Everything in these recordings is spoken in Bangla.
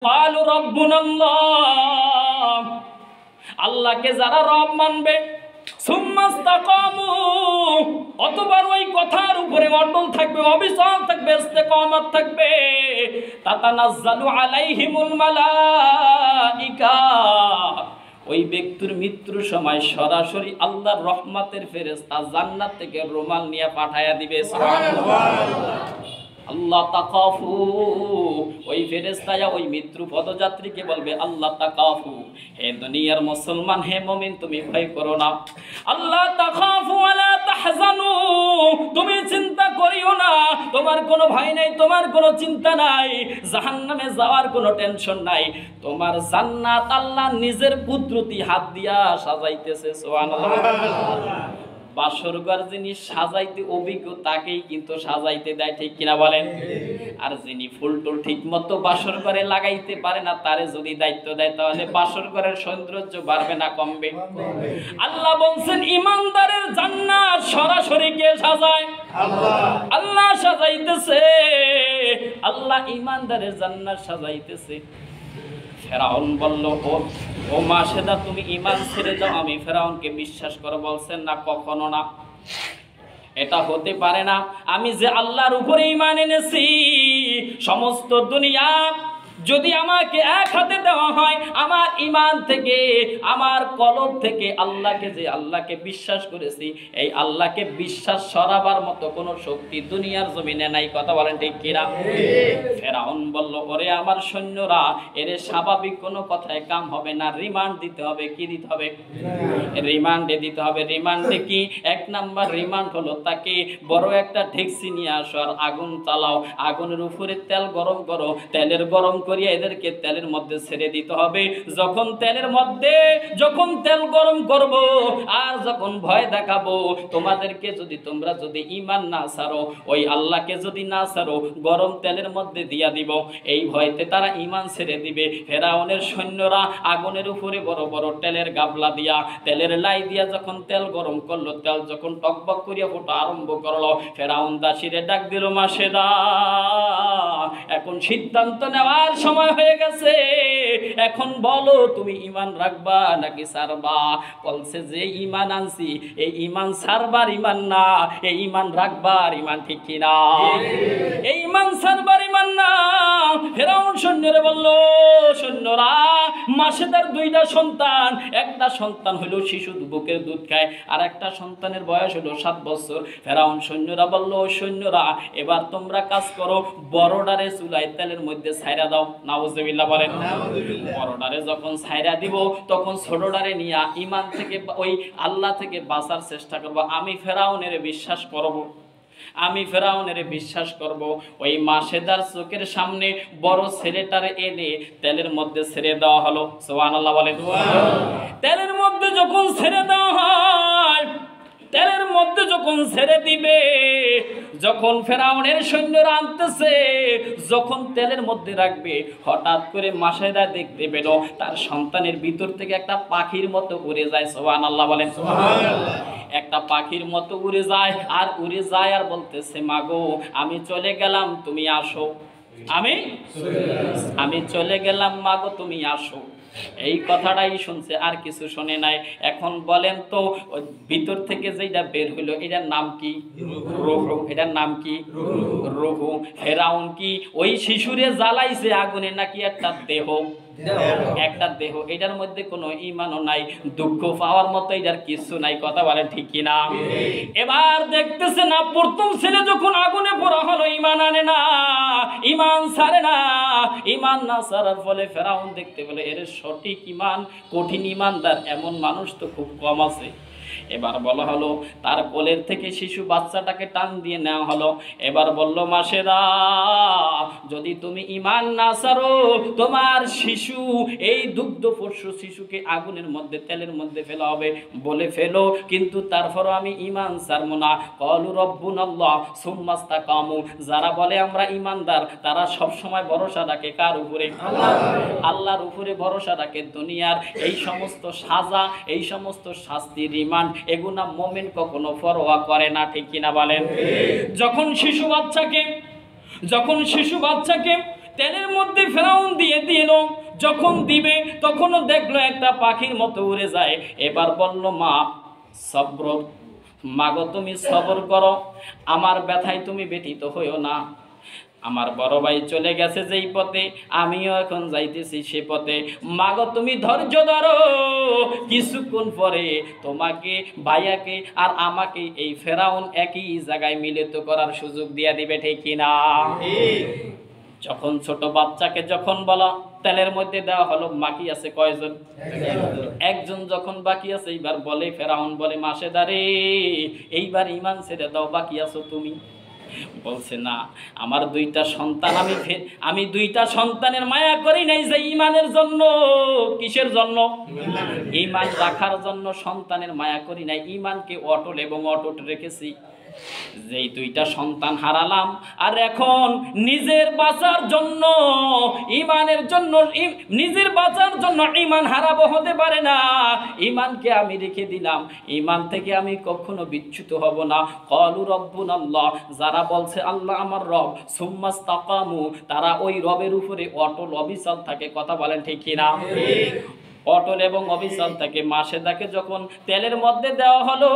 قالوا ربنا الله আল্লাহকে যারা রব মানবে সুম্মাস্তাকামু অতবার ওই কথার উপরে অটল থাকবে, অবিচল থাকবে, ইস্তেকামত থাকবে, তাতানাজ্জালু আলাইহিমুল মালাইকা, ওই ব্যক্তির মৃত্যুর সময় সরাসরি আল্লাহর রহমতের ফেরেশতা জান্নাত থেকে রুমাল নিয়ে পাঠায়া দিবে। সুবহানাল্লাহ। আল্লাহ তাকাফু, ওই ফেরেশতায়া ওই মৃত্যু পদযাত্রীকে বলবে আল্লাহ তাকাফু, হে দুনিয়ার মুসলমান, হে মুমিন, তুমি ভয় করো না। আল্লাহ তাকাফু ওয়ালা তাহজানু, তুমি চিন্তা করিও না, তোমার কোনো ভয় নাই, তোমার কোনো চিন্তা নাই, জাহান্নামে যাওয়ার কোনো টেনশন নাই, তোমার জান্নাত আল্লাহ নিজের কুদরতি হাত দিয়া সাজাইতেছে। সুবহানাল্লাহ। বাসরঘর যিনি সাজাইতে অভিজ্ঞ তাকেই কিন্তু সাজাইতে দেয়, ঠিক কিনা বলেন? আর যিনি ফুল টুল ঠিক মতো বাসরঘরে লাগাইতে পারে না, তারে যদি দায়িত্ব দেয় তাহলে বাসরঘরের সৌন্দর্য বাড়বে না কমবে? আল্লাহ বলছেন ইমানদারের জান্নাত সরাসরি কে সাজায়? আল্লাহ। আল্লাহ সাজাইতেছে, আল্লাহ ইমানদারের জান্নাত সাজাইতেছে। ফেরাউন বলল, ও মাসেদা, তুমি ঈমান ছেড়ে দাও, আমি ফেরাউনকে বিশ্বাস করব। বলছেন না, কখনো না, এটা হতে পারে না। আমি যে আল্লাহর উপরে ঈমান এনেছি, সমস্ত দুনিয়া যদি আমাকে এক হাতে দেওয়া হয়, আমার ঈমান থেকে, আমার কলব থেকে আল্লাহকে, যে আল্লাহকে বিশ্বাস করেছি, এই আল্লাহকে বিশ্বাস সরাবার মতো কোনো শক্তি দুনিয়ার জমিনে নাই। কথা বলেন ঠিক কিনা? ফেরাউন বলল, ওরে আমার সৈন্যরা, এর স্বাভাবিক কোনো কথায় কাম হবে না, রিমান্ড দিতে হবে। কি দিতে হবে? রিমান্ডে দিতে হবে। রিমান্ডে কি? এক নাম্বার রিমান্ড হলো তাকে বড় একটা ঢেকসি নিয়ে আসো আর আগুন চালাও, আগুনের উপরে তেল গরম করো, তেলের গরম করিয়া এদেরকে তেলের মধ্যে ছেড়ে দিতে হবে। যখন তেলের মধ্যে, যখন তেল গরম করব আর যখন ভয় দেখাবো তোমাদেরকে, যদি তোমরা যদি ঈমান না ছাড়ো, ওই আল্লাহকে যদি না ছাড়ো, গরম তেলের মধ্যে দিয়া দিব, এই ভয়তে তারা ঈমান ছেড়ে দিবে। ফেরাউনের সৈন্যরা আগুনের উপরে বড় বড় তেলের গাবলা দিয়া, তেলের লাই দিয়া যখন তেল গরম করলো, তেল যখন টকবক করিয়া ফোটা আরম্ভ করলো, ফেরাউন দাসীরে ডাক দিল, মাসেদা, এখন সিদ্ধান্ত নেওয়ার সময় হয়ে গেছে, এখন বলো তুমি ঈমান রাখবা নাকি ছাড়বা? বলছে যে ঈমান আনছি, এই ঈমান ছাড়বার ঈমান না, এই ঈমান রাখবার ঈমান। ঠিক কিনা? এই ঈমান ছাড়বার ঈমান না। ফেরাউন সৈন্যরে বলল, সৈন্যরা, মাসেদার দুইটা সন্তান, একটা সন্তান হলো শিশু, বুকের দুধ খায়, আর একটা সন্তানের বয়স হলো 7 বছর। ফেরাউন সৈন্যরা বলল, সৈন্যরা, এবার তোমরা কাজ করো, বড়ডারে চুলায় তেলের মধ্যে ছাইরা দাও। নাউজুবিল্লাহ বলেন। বড়ডারে যখন ছাইরা দিব, তখন ছোটডারে নিয়ে ঈমান থেকে, ওই আল্লাহ থেকে বাঁচার চেষ্টা করব। আমি ফেরাউনের বিশ্বাস করব, আমি ফেরাউনের বিশ্বাস করব। ওই মাসেদার চোখের সামনে বড় ছেলেটারে এনে তেলের মধ্যে ছেড়ে দেওয়া হলো। সুবহানাল্লাহ বলেন। তেলের মধ্যে যখন ছেড়ে দেওয়া হয়, তেলের মধ্যে যখন ছেড়ে দিবে, যখন ফেরাউনের সৈন্যরা আনতেছে, যখন তেলের মধ্যে রাখবে, হঠাৎ করে মাসেদা দেখতে পেল তার সন্তানের ভিতর থেকে একটা পাখির মতো উড়ে যায়। সুবহানাল্লাহ বলেন। একটা পাখির মতো উড়ে যায়, আর উড়ে যায় আর বলতেছে, মাগো, আমি চলে গেলাম, তুমি আসো। আমি চলে গেলাম, মাগো, তুমি আসো। এই কথাটাই শুনছে, আর কিছু শুনে নাই। এখন বলেন তো, ভিতর থেকে যেটা বের হইলো, এটার নাম কি? রূহ। এটার নাম কি? রূহ। ফেরাউন কি ওই শিশুরে জ্বালাইছে আগুনে, নাকি একটা দেহ? একটা দেহ। এটার মধ্যে কোনো ঈমানও নাই, দুঃখ পাওয়ার মতো এটার কিছু নাই। কথা বলেন ঠিক কিনা? এবার দেখতেছে না, প্রথম ছেলে যখন আগুনে পোড়া হলো, ঈমান আনে না, ঈমান ছাড়ে না। ঈমান না ছাড়ার ফলে ফেরাউন দেখতে পেল এর সঠিক ঈমান, কঠিন ঈমানদার এমন মানুষ তো খুব কম আছে। এবার বলা হলো, তার কোলের থেকে শিশু বাচ্চাটাকে টান দিয়ে নেওয়া হলো। এবার বলল, মাসেরা, যদি তুমি ঈমান না ছাড়ো, তোমার শিশু, এই দুগ্ধ পশু শিশুকে আগুনের মধ্যে, তেলের মধ্যে ফেলা হবে। বলে ফেলো, কিন্তু তারপরও আমি ঈমান ছাড়বো না। ক্বালু রাব্বুনাল্লাহ সুম্মাস্তাকামু, যারা বলে আমরা ঈমানদার, তারা সব সময় ভরসা রাখে কার উপরে? আল্লাহর উপরে ভরসা রাখে। দুনিয়ার এই সমস্ত সাজা, এই সমস্ত শাস্তি, রিমান্ড, এগুনা মুমিন কখনো পরোয়া করে না। ঠিক কিনা বলেন? যখন শিশু বাচ্চাকে তেলের মধ্যে ফেরাউন দিয়ে দিল। যখন দিবে তখনও দেখলো একটা পাখির মতো উড়ে যায়। এবার বলল, মা সব্র, মাগো তুমি সবর করো, আমার ব্যথায় তুমি ব্যথিত হইও না। আমার বড় ভাই চলে গেছে যেই পথে, আমিও এখন যাইতেছি সে পথে, মাগো তুমি ধৈর্য ধরো, কিছুক্ষণ পরে তোমাকে, ভাইয়াকে আর আমাকে এই ফেরাউন একই জায়গায় মিলিত করার সুযোগ দিয়ে দিবে, ঠিক কিনা? যখন ছোট বাচ্চাকে যখন বলা তেলের মধ্যে দেওয়া হলো, বাকি আছে কয়জন? একজন যখন বাকি আছে, এইবার বলে ফেরাউন বলে, মাসেদারে এইবার ঈমান ছেড়ে দাও, বাকি আছো তুমি। বলছে না, আমার দুইটা সন্তান, আমি দুইটা সন্তানের মায়া করি নাই যে ঈমানের জন্য। কিসের জন্য? ঈমান রাখার জন্য সন্তানের মায়া করি নাই, ঈমানকে অটল এবং অটুট রেখেছি। যেই দুইটা সন্তান হারালাম, আর এখন নিজের বাঁচার জন্য, ঈমানের জন্য, নিজের বাঁচার জন্য ঈমান হারাবো, হতে পারে না। ঈমানকে আমি রেখে দিলাম, ঈমান থেকে আমি কখনো বিচ্যুত হব না। ক্বালু রাব্বুনাল্লাহ, যারা বলছে আল্লাহ আমার রব, সুম্মাস্তাকামু, তারা ওই রবের উপরে অটল অবিচল থাকে। কথা বলেন ঠিক কিনা? অটল এবং অবিচল থাকে। মাসেদাকে যখন তেলের মধ্যে দেওয়া হলো,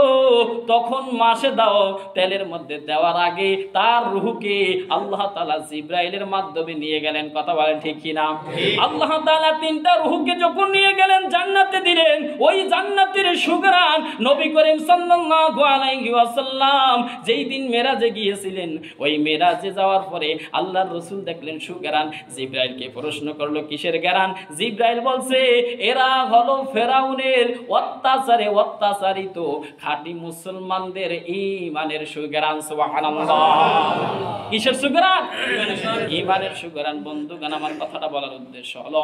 তখন মাসেদাও তেলের মধ্যে দেওয়ার আগে তার রূহকে আল্লাহ তাআলা জিবরাইলের মাধ্যমে নিয়ে গেলেন। কথা বলেন ঠিক কিনা? আল্লাহ তাআলা তিনটা রূহকে যখন নিয়ে গেলেন, জান্নাতে দিলেন। ওই জান্নাতের সুঘ্রাণ নবী করিম সাল্লাল্লাহু আলাইহি ওয়াসাল্লাম যেই দিন মেরাজে গিয়েছিলেন, ওই মেরাজে যাওয়ার পরে আল্লাহর রাসূল দেখলেন সুঘ্রাণ। জিবরাইলকে প্রশ্ন করলো, কিসের ঘ্রাণ? জিবরাইল বলছে, এরা হলো ফেরাউনের অত্যাচারে অত্যাচারিত খাঁটি মুসলমানদের ঈমানের সুঘ্রাণ। সুবহানাল্লাহ। কিসের সুঘ্রাণ? ঈমানের সুঘ্রাণ। বন্ধুগণ, আমার কথাটা বলার উদ্দেশ্য হলো